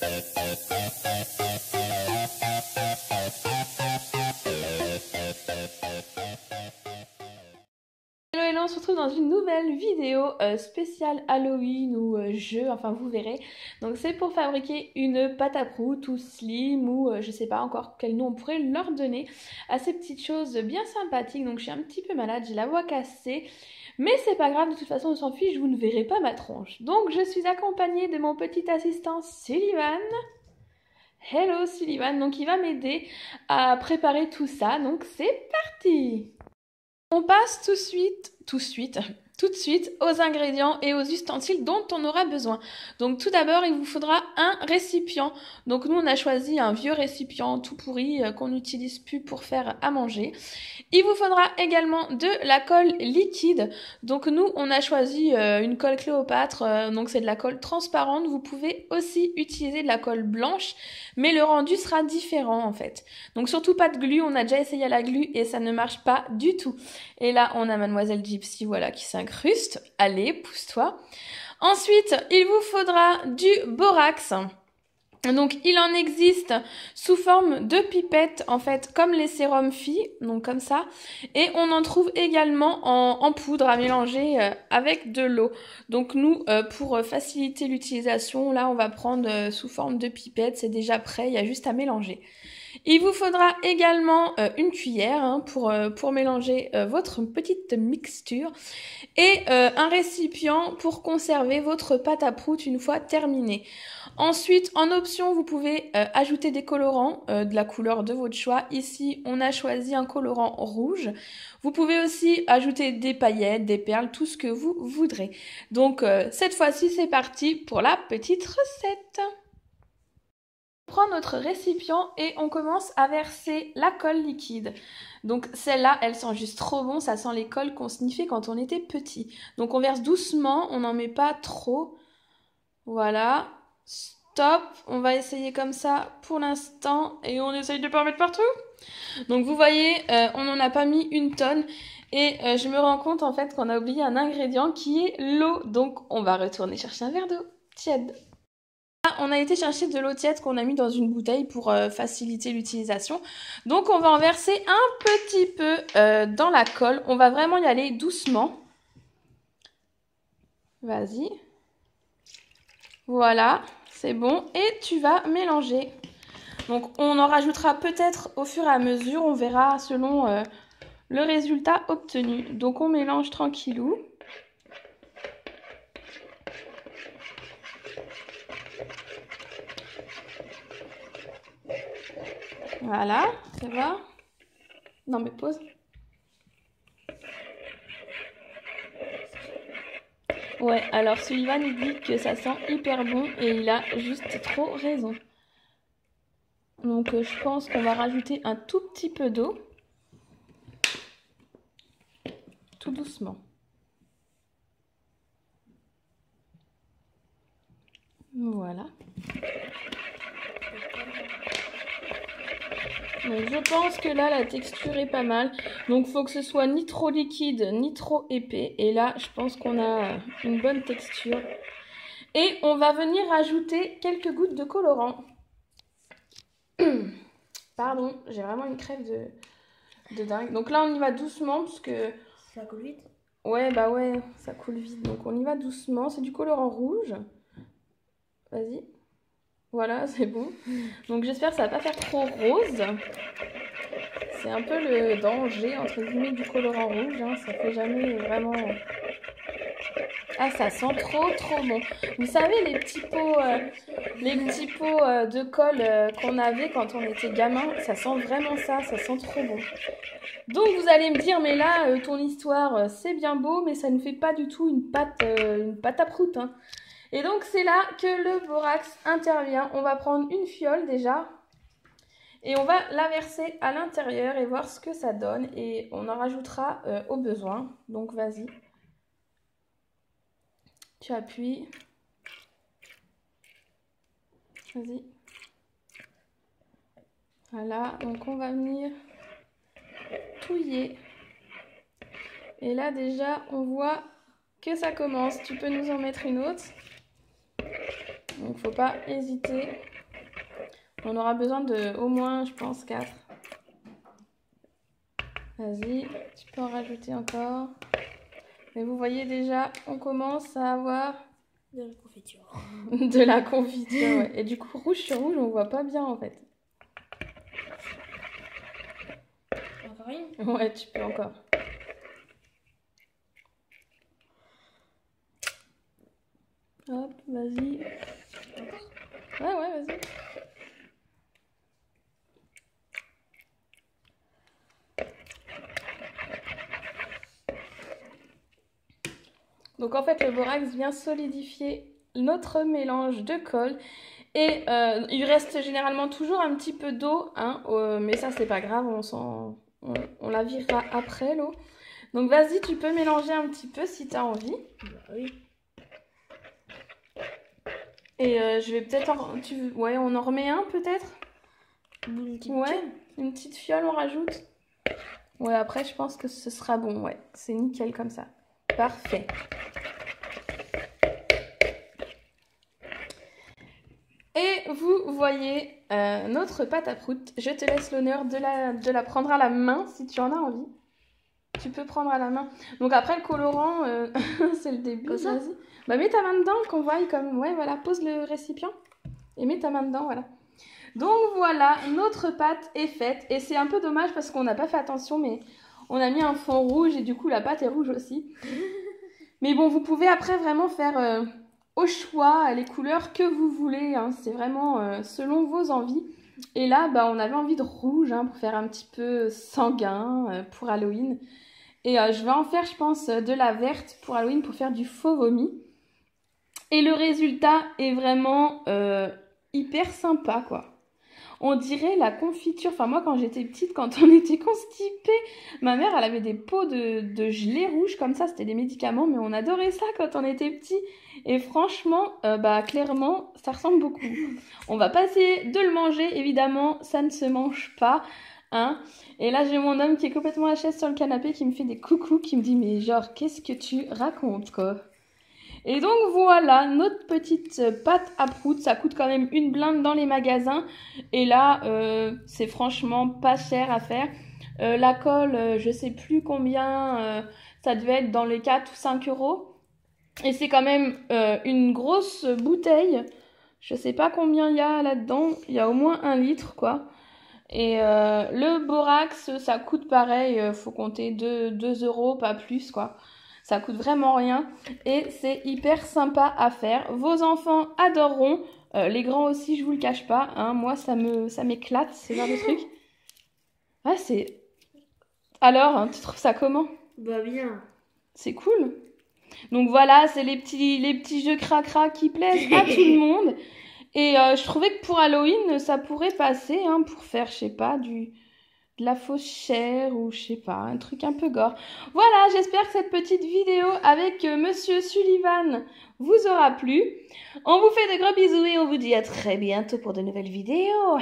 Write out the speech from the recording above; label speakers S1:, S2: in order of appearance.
S1: Hello, hello, on se retrouve dans une nouvelle vidéo spéciale Halloween ou jeu, enfin vous verrez. Donc c'est pour fabriquer une pâte à prout ou slim ou je sais pas encore quel nom on pourrait leur donner à ces petites choses bien sympathiques. Donc je suis un petit peu malade, j'ai la voix cassée. Mais c'est pas grave, de toute façon on s'en fiche, vous ne verrez pas ma tronche. Donc je suis accompagnée de mon petit assistant Sullivan. Hello Sullivan, donc il va m'aider à préparer tout ça, donc c'est parti! On passe tout de suite aux ingrédients et aux ustensiles dont on aura besoin. Donc tout d'abord, il vous faudra un récipient. Donc nous, on a choisi un vieux récipient tout pourri qu'on n'utilise plus pour faire à manger. Il vous faudra également de la colle liquide. Donc nous, on a choisi une colle Cléopâtre, donc c'est de la colle transparente. Vous pouvez aussi utiliser de la colle blanche, mais le rendu sera différent en fait. Donc surtout pas de glu, on a déjà essayé à la glu et ça ne marche pas du tout. Et là, on a Mademoiselle Gypsy, voilà, qui s'incruste. Allez, pousse-toi. Ensuite, il vous faudra du borax. Donc, il en existe sous forme de pipettes, en fait, comme les sérums filles, donc comme ça. Et on en trouve également en poudre à mélanger avec de l'eau. Donc, nous, pour faciliter l'utilisation, là, on va prendre sous forme de pipettes. C'est déjà prêt, il y a juste à mélanger. Il vous faudra également une cuillère pour mélanger votre petite mixture et un récipient pour conserver votre pâte à prout une fois terminée. Ensuite, en option, vous pouvez ajouter des colorants de la couleur de votre choix. Ici, on a choisi un colorant rouge. Vous pouvez aussi ajouter des paillettes, des perles, tout ce que vous voudrez. Donc, cette fois-ci, c'est parti pour la petite recette. On prend notre récipient et on commence à verser la colle liquide. Donc celle-là, elle sent juste trop bon, ça sent les colles qu'on sniffait quand on était petit. Donc on verse doucement, on n'en met pas trop. Voilà, stop, on va essayer comme ça pour l'instant et on essaye de pas en mettre partout. Donc vous voyez, on n'en a pas mis une tonne et je me rends compte en fait qu'on a oublié un ingrédient qui est l'eau. Donc on va retourner chercher un verre d'eau tiède. On a été chercher de l'eau tiède qu'on a mis dans une bouteille pour faciliter l'utilisation. Donc on va en verser un petit peu dans la colle. On va vraiment y aller doucement. Vas-y. Voilà, c'est bon. Et tu vas mélanger. Donc on en rajoutera peut-être au fur et à mesure. On verra selon le résultat obtenu. Donc on mélange tranquillou. Voilà, ça va? Non mais pause. Ouais, alors Sullivan il dit que ça sent hyper bon et il a juste trop raison. Donc je pense qu'on va rajouter un tout petit peu d'eau. Tout doucement. Voilà. Donc je pense que là la texture est pas mal. Donc il faut que ce soit ni trop liquide ni trop épais. Et là je pense qu'on a une bonne texture. Et on va venir ajouter quelques gouttes de colorant. Pardon, j'ai vraiment une crève de dingue. Donc là on y va doucement parce que...
S2: Ça coule vite?
S1: Ouais, bah ouais, ça coule vite. Donc on y va doucement. C'est du colorant rouge. Vas-y. Voilà, c'est bon. Donc j'espère que ça va pas faire trop rose. C'est un peu le danger, entre guillemets, du colorant rouge. Hein. Ça fait jamais vraiment... Ah, ça sent trop bon. Vous savez, les petits pots de colle qu'on avait quand on était gamin, ça sent vraiment ça sent trop bon. Donc vous allez me dire, mais là, ton histoire, c'est bien beau, mais ça ne fait pas du tout une pâte à prout. Hein. Et donc c'est là que le borax intervient. On va prendre une fiole déjà et on va la verser à l'intérieur et voir ce que ça donne. Et on en rajoutera au besoin. Donc vas-y. Tu appuies. Vas-y. Voilà, donc on va venir touiller. Et là déjà, on voit que ça commence. Tu peux nous en mettre une autre. Donc faut pas hésiter. On aura besoin de au moins, je pense, 4. Vas-y, tu peux en rajouter encore. Et vous voyez déjà, on commence à avoir
S2: de la confiture.
S1: De la confiture, ouais. Et du coup, rouge sur rouge, on voit pas bien en fait.
S2: Encore une?
S1: Ouais, tu peux encore. Hop, vas-y. Ouais, vas-y. Donc en fait, le borax vient solidifier notre mélange de colle. Et il reste généralement toujours un petit peu d'eau, hein, mais ça c'est pas grave, on la virera après l'eau. Donc vas-y, tu peux mélanger un petit peu si tu as envie.
S2: Bah oui.
S1: Et je vais peut-être ouais, on en remet un peut-être.
S2: Une petite
S1: Ouais,
S2: fiole.
S1: une petite fiole on rajoute. Ouais, après je pense que ce sera bon, ouais. C'est nickel comme ça. Parfait. Et vous voyez notre pâte à prout. Je te laisse l'honneur de la prendre à la main si tu en as envie. Tu peux prendre à la main. Donc après le colorant, c'est le début.
S2: Comme ça?
S1: Vas-y. Bah mets ta main dedans qu'on voit comme... Ouais, voilà, pose le récipient. Et mets ta main dedans, voilà. Donc voilà, notre pâte est faite. Et c'est un peu dommage parce qu'on n'a pas fait attention, mais on a mis un fond rouge et du coup la pâte est rouge aussi. Mais bon, vous pouvez après vraiment faire au choix les couleurs que vous voulez. Hein. C'est vraiment selon vos envies. Et là, bah, on avait envie de rouge hein, pour faire un petit peu sanguin pour Halloween. Et je vais en faire, je pense, de la verte pour Halloween pour faire du faux vomi. Et le résultat est vraiment hyper sympa, quoi. On dirait la confiture. Enfin, moi, quand j'étais petite, quand on était constipé, ma mère, elle avait des pots de gelée rouge comme ça. C'était des médicaments, mais on adorait ça quand on était petit. Et franchement, bah, clairement, ça ressemble beaucoup. On va pas essayer de le manger, évidemment. Ça ne se mange pas. Hein. Et là, j'ai mon homme qui est complètement HS sur le canapé, qui me fait des coucous, qui me dit, mais genre, qu'est-ce que tu racontes, quoi? Et donc voilà, notre petite pâte à prout, ça coûte quand même une blinde dans les magasins. Et là, c'est franchement pas cher à faire. La colle, je sais plus combien, ça devait être dans les 4 ou 5 euros. Et c'est quand même une grosse bouteille. Je sais pas combien il y a là-dedans, il y a au moins 1 litre quoi. Et le borax, ça coûte pareil, faut compter 2 euros, pas plus quoi. Ça coûte vraiment rien et c'est hyper sympa à faire. Vos enfants adoreront, les grands aussi, je vous le cache pas. Hein. Moi, ça m'éclate, ce genre de truc. Ah, c'est... Alors, hein, tu trouves ça comment?
S2: Bah bien.
S1: C'est cool. Donc voilà, c'est les petits jeux cracra qui plaisent à tout le monde. Et je trouvais que pour Halloween, ça pourrait passer hein, pour faire, je sais pas, de la fausse chair ou je sais pas, un truc un peu gore. Voilà, j'espère que cette petite vidéo avec Monsieur Sullivan vous aura plu. On vous fait de gros bisous et on vous dit à très bientôt pour de nouvelles vidéos.